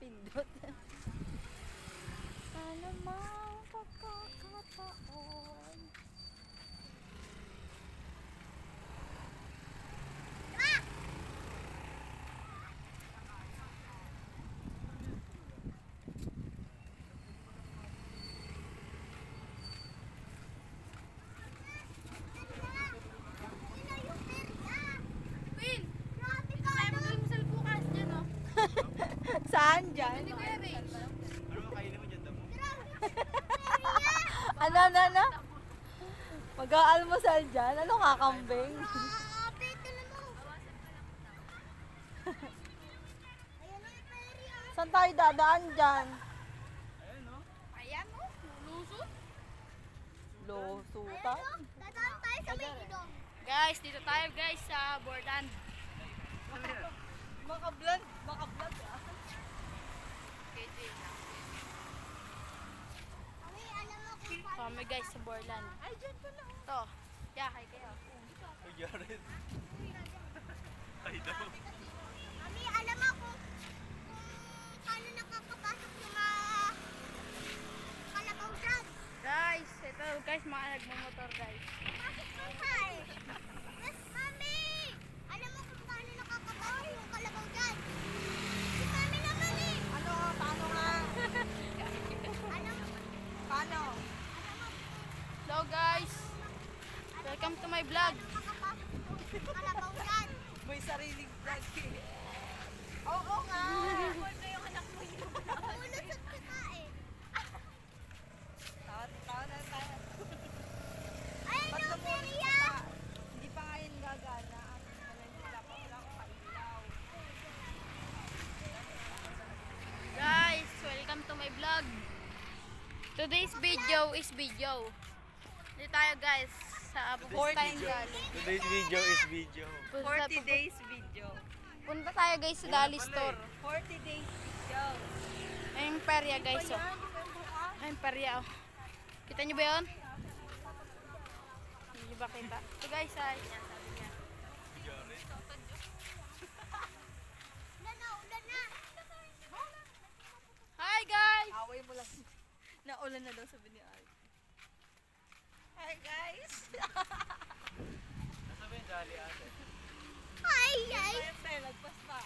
Pindot. Sana mang pagkakataon. Saan dyan? Ano makainin mo dyan, damo? Ano? Mag-aalmusal dyan? Ano kakambing? Saan tayo dadaan dyan? Ayan, no? Ayan mo, lulusot. Lusutan? Dadaan tayo sa may ilong. Guys, dito tayo guys sa Bordan. Maka-vlog ah. KJ lang. Kami guys sa Bordan. Ay, dyan pala. Ito. Yakay kayo. Uy, Jared. Ay, daw. Mami, alam mo kung paano nakakapasok yung mga kalabaw dyan. Guys, ito guys, mga nagmumotor guys. Bakit mo pa eh? Yes, Mami! Alam mo kung paano nakakapasok yung kalabaw dyan? Si Mami naman eh! Ano? Paano nga? Alam mo? Paano? Hello guys! Welcome to my vlog. Nakakapasok yung kalabaw dyan. May sariling vlog eh. Oo nga. Ano yung anak mo yun? Lulusot ka nga eh. Tawa na tayo. Ayun Ba't yung lumulis Peria! ka pa? Hindi pa ngayon gagana. Wala pa kailaw. Guys, welcome to my vlog. Today's video is video. Dito tayo guys sa Bukustang Gali. Today's video is video. 40 days video. Punta tayo guys sa Dali Store. 40 days video. Ayun yung perya guys oh. Ayan, di ba yung bukas? Ayun yung perya oh. Kita nyo ba yun? Hindi ba kita? Ito guys ay. Hi guys! Away mo lang. Naulan na daw sabi ni Art. Hi guys! Nasa ba yung dali ate? Hi Yes. Lagpas pa.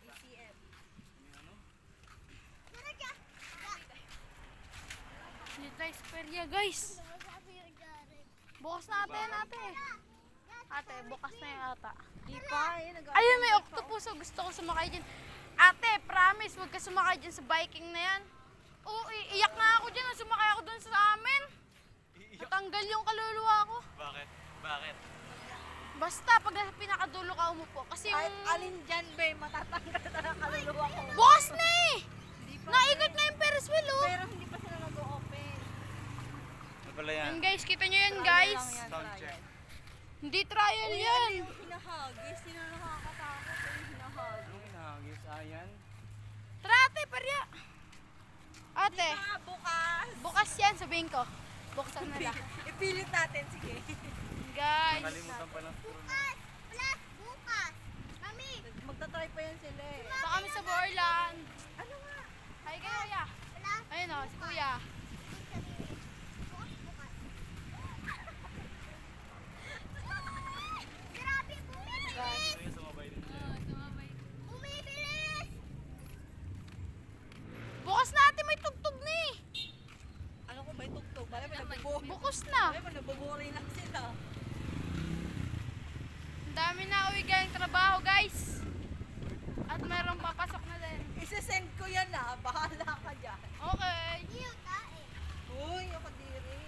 ACM. Ano? Dito tayo sa perya guys. Bukas natin ate. Ate, bukas na yung ata. Di pa eh. Ayun, may octopus. Oh. Gusto ko sumakay dyan. Ate, promise, huwag ka sumakay dyan sa biking na yan. Oo, iiyak na ako dyan. Sumakay ako dun sa amin. Natanggal yung kaluluwa ko. Bakit? Bakit? Basta, pag nasa pinakadulo ka umupo. Kasi Kahit yung... alin dyan be, matatanggal na ang kaluluwa ko. Bukas na eh! Di pa. Naikot na yung Ferris wheel oh. Pero hindi pa sila nag-open. Ano pala yan? Yan guys, kita nyo yan guys. Sound check. Hindi trial yan. Yung hinahagis, sino nakakatakot yung hinahagis. Anong hinahagis? Ayan? Tara ate, parya. Ate, Ah, bukas! bukas yan, sabihin ko. Buksan na lang. Ipilit natin, sige. Guys. Nakalimutan pa ng puro. Plus, bukas. Mami, Magta-try pa yan sila eh. sa kami sa Borland. Ano nga? Hi kayo, kuya. Ayun o, si kuya. Ito yung sumabay din dyan. Bumibilis! Bukas natin may tugtog na eh. Ano kung may tugtog? Bala may nabuburi. Bukas na. Bala may nabuburi lang sila. Ang dami na uwi gayang trabaho guys. At merong papasok na din. Isesend ko yan ah. Bahala ka dyan. Okay. Uy, ako diri.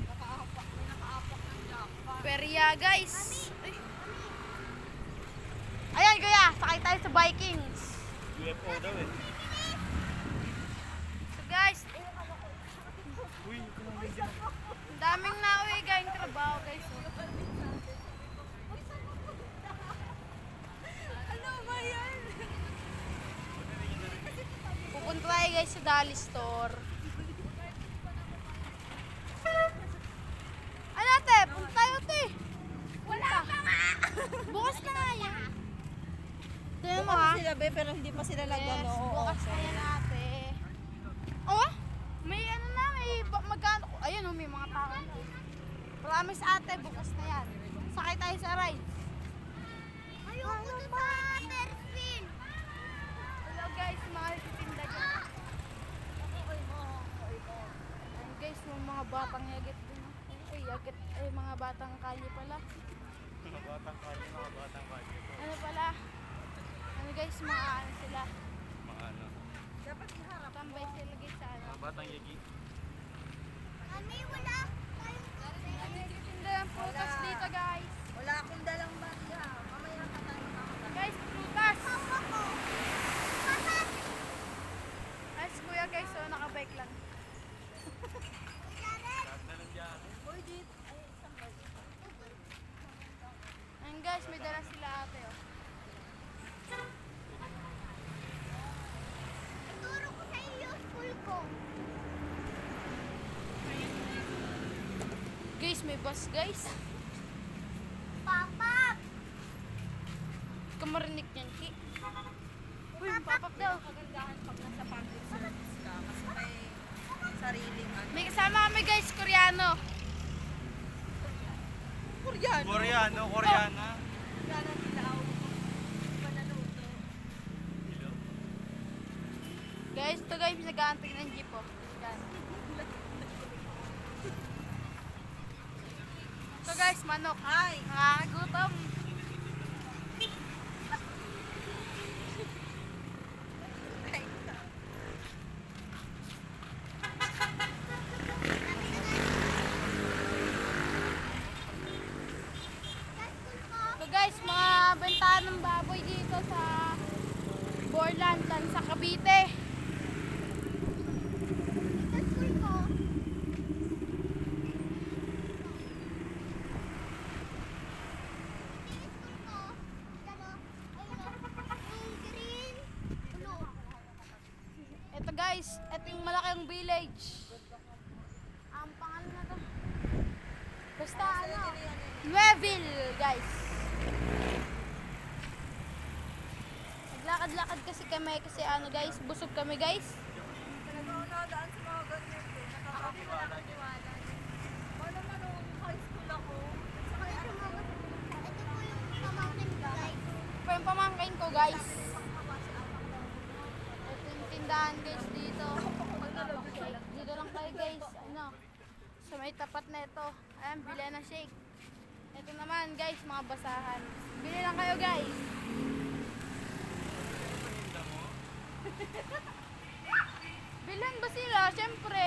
Nakaapak ng jackpot. Perya guys. Ayan kuya, sakay tayo sa Vikings. UFO daw eh. So guys, Uy, kumangin din. ang daming na uwi gayang trabaho guys. Ano ba yan? Pupunta tayo guys sa Dali Store. Ano ate? Punta tayo ate. Wala pa nga. Bukas na nga yan. Tingnan mo ha. Sila be, pero hindi pa sila Yes, nag-ano. Oo, bukas okay. na yan ate. Oh, may ano na, magkano. Ayun, may mga tao na. Promise ate, bukas na yan. Sakay tayo sa ride. Ayoko na sa Terfin. Hello guys, mga titinda dyan. Ayan guys, mga batang yagit din. Ay, yagit. Ay, mga batang kalye pala. Mga batang kalye, mga batang kalye. Ano pala? Ano guys, mga ano sila. Mga ano, Dapat iharap. Tambay sila guys sa ano. mga batang yagi. Mami, wala tayong kape. Nagtitinda ng prutas dito guys. Wala akong dalang bagya. Mamaya ka tayo makakita. Guys, prutas. Papa ko. Papa. Ay, si kuya guys, so nakabike lang. Lahat na nandiyan. Uy, dito. Ay, isang bagya. Ayun guys, may dala sila ate oh. Ituro ko sa iyo school ko. Guys, may bus guys. Papa! Hindi ka marinig niyan, Ki. Uy, papap daw. Kagandahan pag nasa public service ka kasi may sariling ano. May kasama kami guys, Koreano. Koreano. Koreano, Koreana. Koreano dilaw. Panaluto. Hello. Guys, ito guys, nag-aantay ng jeep oh. Yan. Ito guys, manok. Hi. Nakakagutom. So guys, mga bentahan ng baboy dito sa Borlandan sa Cavite. Ito guys, ito yung malaking village. Ang pangalan na to. Basta ano, Nueville guys. Naglakad-lakad kasi ano guys, busog kami guys. Talaga ako nakadaan sa mga ganyan eh. Nakakapaniwala. Paano man nung high school ako? At saka ano mga Ito po yung pamangkin guys. Ito yung pamangkin ko guys. Ito yung tindahan guys dito. Dito lang kayo guys, ano, sa may tapat na ito. Ayan, bili na shake. Ito naman guys, mga basahan. Bili lang kayo guys. Bilan ba sila? Siyempre.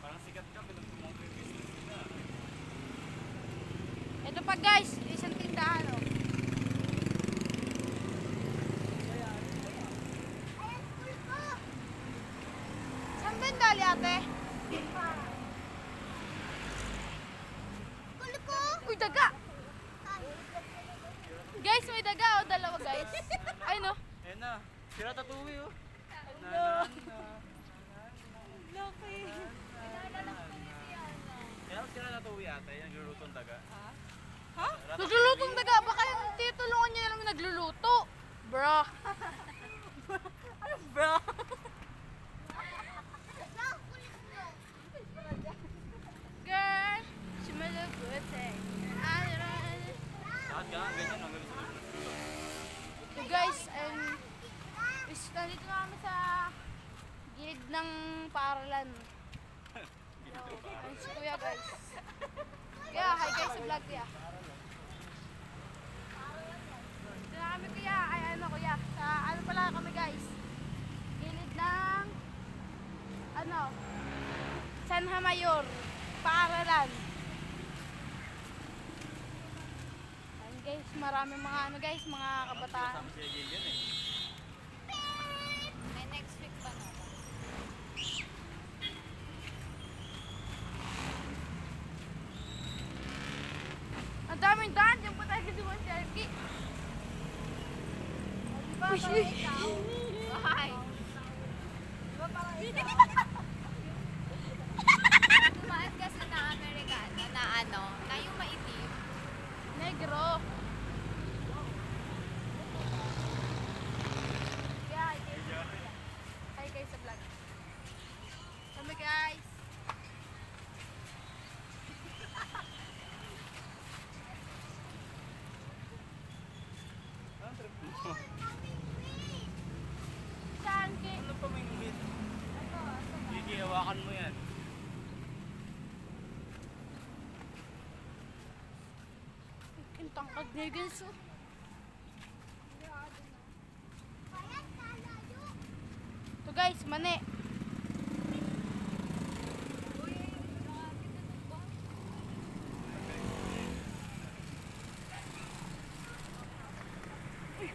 Parang sikat ka, pinagtumong ko yung business nila. Ito pa guys, isang tindahan oh. Saan ba yung dali ate? Uy, daga! Guys, may daga oh, dalawa guys. Ay no. Ayan na, sira tatuwi oh. laki. Kaya sira tatuwi ate, yung naglulutong daga. Ha? Naglulutong daga, baka yung titulungan niya lang nagluluto. Bro. Ano bro? Girl, sumalabot eh. Lahat ka, ganyan ang galing sa lulo. So guys, nandito na kami sa gilid ng paaralan. Ayun si kuya guys. Kuya, hi guys sa vlog kuya. Dito na kami kuya, ay ano kuya, sa ano pala kami guys. Gilid ng ano, Sanha Mayor, paaralan. Ayun guys, marami mga ano guys, mga kabataan. Kasama si Gigan eh. May next week pa na. Ang daming daan, yung pa tayo dumaan si Arki. Uy, uy. Ay. Diba parang Dumaan kasi na Amerikano na ano, na yung maitim. Negro. Saan ki? Ano pa may ngumit? Sige, hawakan mo yan. Ang tangkad niya guys. Oh. Ito guys, mani. Uy,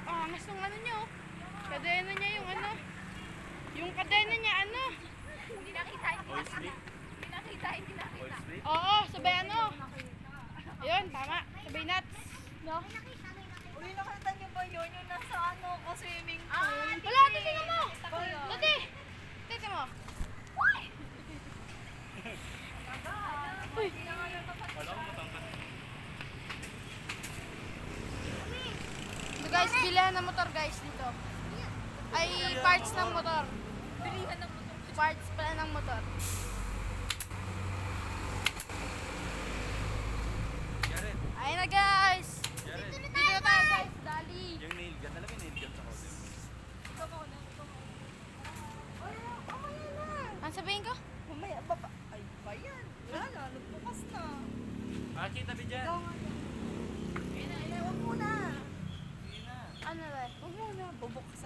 angas ng ano niya oh. Kadena niya yung ano. Yung kadena niya ano. Hindi nakita, Oil slick? hindi nakita. Oil slick? Oo, sabay ano. Ayun, tama. Sabay nuts. No? Uy, nakita niyo ba yun? Yung nasa ano ko, swimming pool. Wala, tingnan mo. Dati. Tingnan mo. Uy. Wala ko matangkad. So guys, bilihan ng motor guys dito. Ay, parts ng motor. Bilihan ng motor. Parts pala ng motor. Jared, Ayun na guys. Jared. Dito na tayo guys. Dali. Yung nail gun, alam mo yung nail gun sa kotse? Ikaw muna, ikaw muna. Ay, mamaya na. Ano sabihin ko? Mamaya, baba. Ay, ba yan? Wala na, nagbukas na. Aki, tabi dyan. Ikaw nga yan. Ay, huwag muna. Sige na. Ano ba? Huwag muna.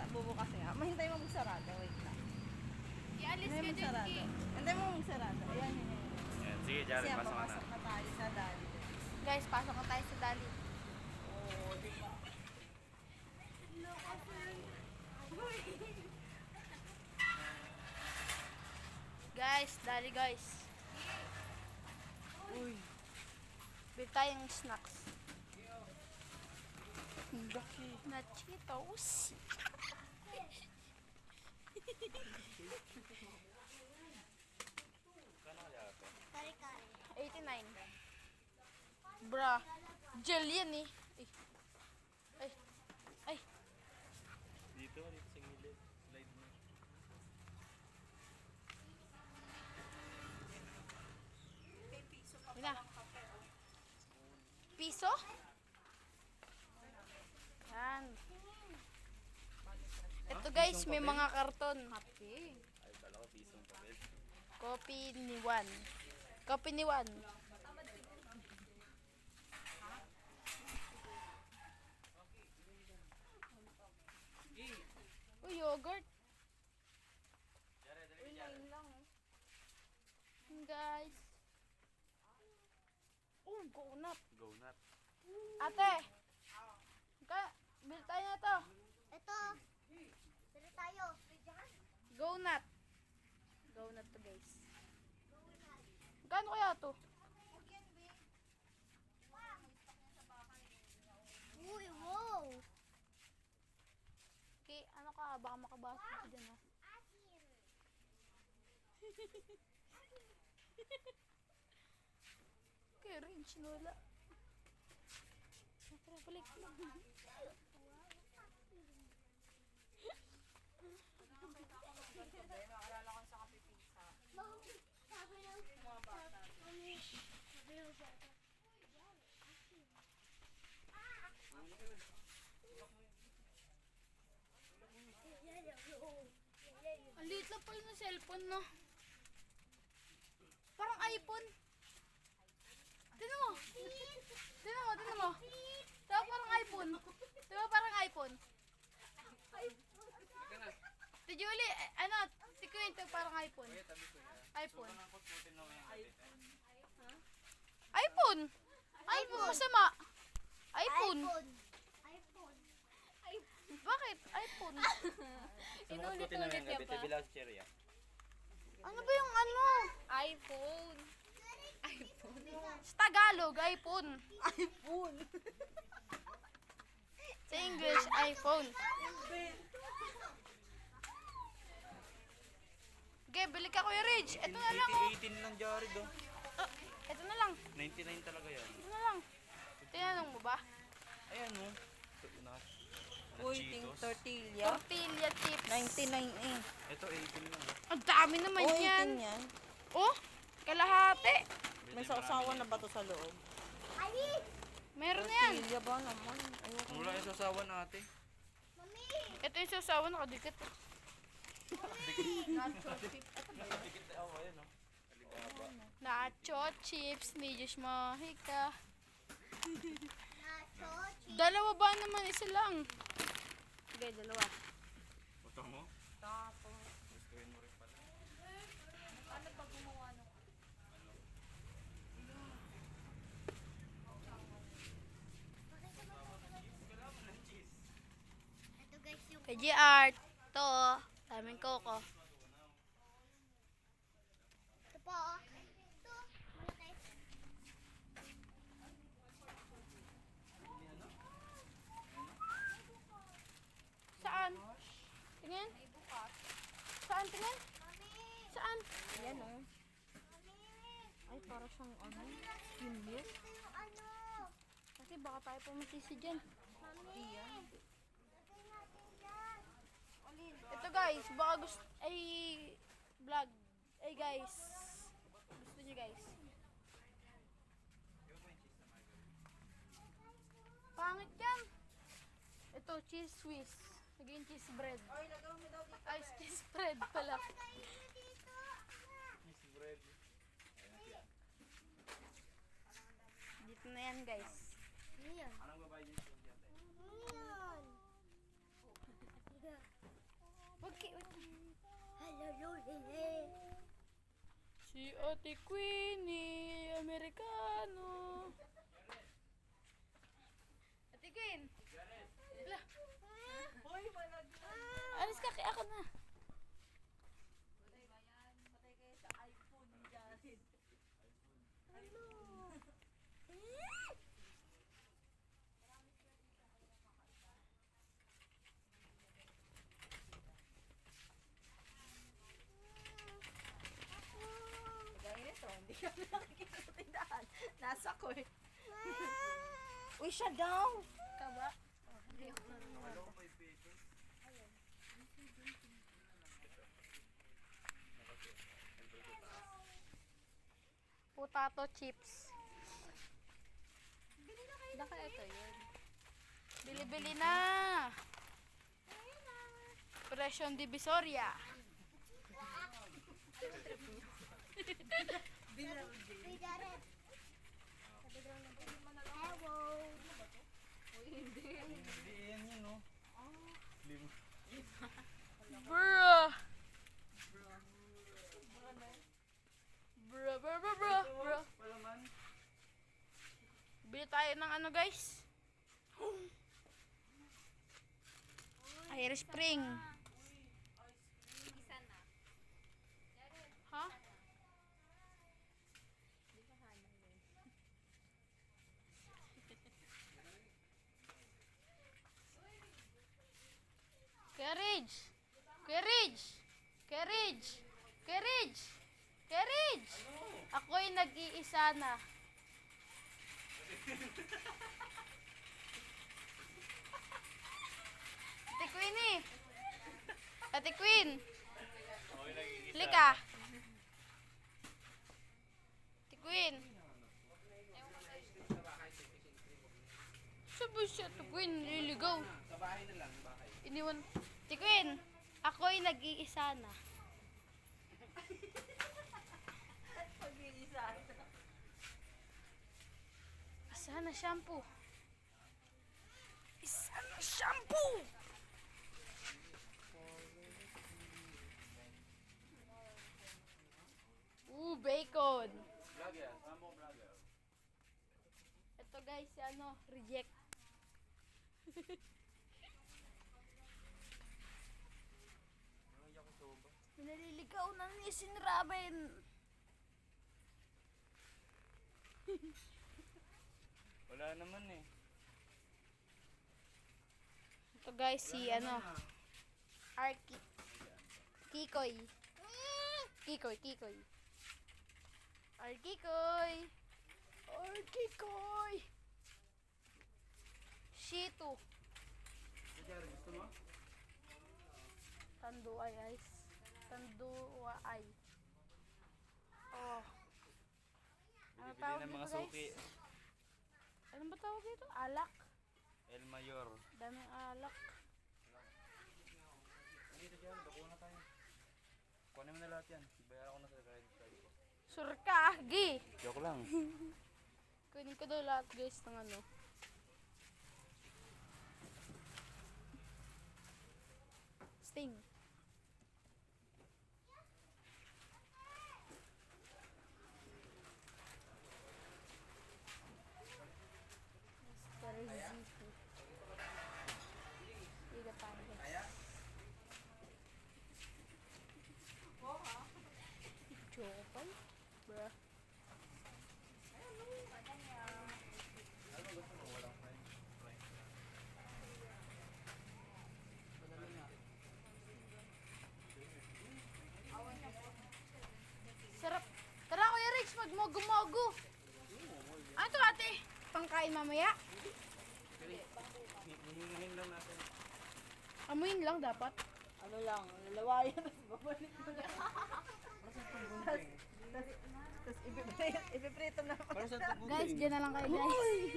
Bubukas nga. Mahintay mo magsarado. Wait lang. Ialis Hintay ka mo dyan, magsarado. Ki. Hintay mo magsarado. Ayan, yan, yan. Yan, sige Kasi Jared, pasok ka na. papasok na tayo sa dali. Guys, pasok na tayo sa dali. Oo, di ba? Guys, dali guys. Uy. Bili tayong snacks. Na Cheetos. Kano kaya ito? 89. Bra. Gel yan eh. Ay. Ay. Dito sa gilid. Slide mo. Yun na. Piso? Yan. Ito guys, may mga karton. Ay, kala ko pisong papel. Copy ni Juan. Copy ni Juan. Uy, yogurt. Jared, Uy, lain lang oh. Guys. Oh, gonap. Go nut. Ate. Bil tayo na to. Ito. Bili tayo. Gonut. Gonut to guys. Magkano kaya to? Uy, wow. Okay, ano ka? Baka makabasa ka dyan ah. Okay, rin, sinula. Tara, balik. Ang liit lang pala ng cellphone, no? Parang iPhone. Tignan mo. Tignan mo, tignan mo. Diba parang iPhone? Diba parang iPhone? Si Julie, ano, si Quinto parang iPhone. iPhone. iPhone! iPhone, masama. iPhone. Bakit? iPhone. Inulit-ulit niya pa. Bilang si Cherry ah. Ano ba yung ano? iPhone. Sa Tagalog, iPhone. iPhone. Sa English, iPhone. Okay, bili ka Kuya Ridge. Ito na lang oh. 18 lang Jared oh. Ito na lang. 99 talaga yan. Ito na lang. Tinanong mo ba? Ayan oh. Uy, ting Cheetos. tortilla. Tortilla chips. 99 eh. Ito 18 lang. Ang dami naman Oh, yan. 18 yan. Oh, kalahati. May sausawan na ba to sa loob? Meron na yan. Tortilla ba naman? Ayoko. Wala yung sasawan ate. Mami! Ito yung sasawa nakadikit. Nacho chip. Ito ba yun? Tikit na ako, ayan o. Alibaba. Nacho chips, medios mahika. Nacho, cheese. Dalawa ba naman? Isa lang. Sige, dalawa. Puto mo? Tapos, Gustuin mo rin pala. ano ba gumawa nung? Ito guys yung Kay Art. Ito oh. Daming coco. ito po. Oh. Ito. Malaki. Saan? Tingin? Saan? Tingin? Mami! Saan? Ayan oh. Mami! Ay, para siyang ano. Skinless. Ito yung ano. Kasi baka tayo pumatisi dyan. Mami! Lagay natin yan. Ito guys, baka gusto, ay, vlog. Ay guys, gusto niyo guys. Pangit yan. Ito, cheese Swiss. Naging cheese bread. Ay, lagaw mo daw dito. Ay, cheese bread pala. Lagay nyo dito. Cheese bread. Dito na yan guys. Ano yan? Anong babae niyo ate? Ano yan? Hello, Lele. Si Ate Queenie, Amerikano. Ate Queen. Ala, Hoy, malag. alis ka kaya ako na. Patay ba yan? Patay kayo sa iPhone ni Jared. Kagaya nito, hindi kami nakikita sa tindahan. Nasa court. Uy, siya daw! Kaba. Alam ko 5 pesos. Potato chips. Baka ito yun. Bili-bili na. Presyon Divisoria. Hey, Jared. Hello. Hindi, yan yun no. Slim. Bruh. Bruh, bruh, bruh, bruh, bruh. Palaman. Bili tayo ng ano guys? Irish Spring. Ha? Carriage! Carriage! Carriage! Carriage! Carriage! Ako'y nag-iisa na. Ate Queenie! Ate Queen! Okay, nagigisa. Lika! Ate Queen! Sabi siya, Ate Queen, liligaw. Sa bahay na lang, bahay. Iniwan. Ate Queen! Ako'y nag-iisa na. Pag-iisa. Isa na shampoo. Isa na shampoo! Bacon. Vlog yan. Saan mo vlogger? Ito guys, si ano, reject. Ano yakisoba? Naliligaw na ni si Robin. Wala naman eh. Ito guys, si ano, Arki. Kikoy. Kikoy, Kikoy. Arkikoy. Arkikoy. Shito. Sige, gusto mo? Tanduay guys. Tanduay. Oh. Ano Bili tawag ng dito mga guys? suki. Ano ba tawag dito? Alak. El Mayor. Daming alak. Dito dyan, bakuha na tayo. Kunin mo na lahat yan. Bayaran ko na sa credit card ko. Surka, gi. Joke lang. Kunin ko daw lahat guys ng ano. Sting. Mr. Zipu. Liga tayo guys. Jopay? Bruh. Sarap. Tara Kuya Rich, magmogo-mogo. Ano to ate? Pangkain mamaya? Hihingahin lang natin. Amuin lang dapat. Ano lang, lalawayan, tapos babalik mo na. Tapos ipiprito na. Para sa tugugin. Guys, dyan na lang kayo guys.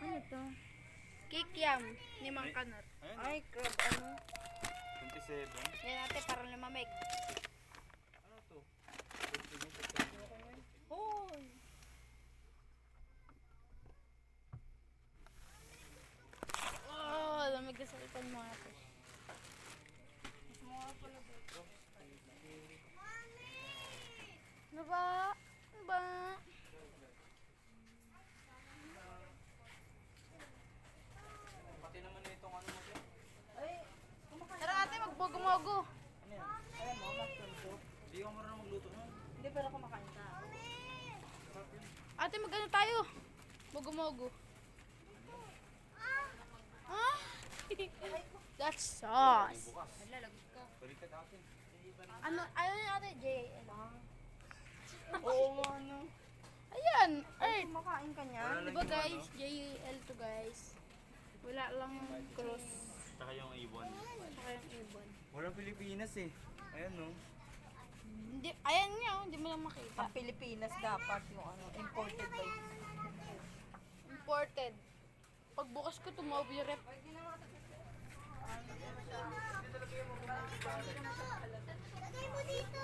Ano to? Kikiam ni Mang Kanat. Ayun, Ay, crab, ano? 27. Yan ate, parang lumamig. Ano to? Hoy! Oh, lamig na sa ipan mo ate. Ano ba? Ano ba? Pati naman itong ano mo dyan. Ay, Tara ate, magbogo-mogo. Ano yan? alam mo, magtunto. Hindi ako marunong magluto nun. Hindi, pero kumakain ka. Ate, mag-ano tayo? Mogo-mogo. Ah? That's sauce. Bukas. Baliktad akin. Ano yun ate? JL. Oo nga, ano. Ayan, Earth. Kumakain ka niya. Wala lang Diba yung guys? ano, JL to guys. Wala lang cross. Tsaka yung ibon. Saka yung ibon. Walang Pilipinas eh. Ayan no. Hindi, ayan nga, oh, hindi mo lang makita. Ang Pilipinas dapat yung ano, imported by. Imported. Pagbukas ko, tumawag yung rep. Lagay mo dito.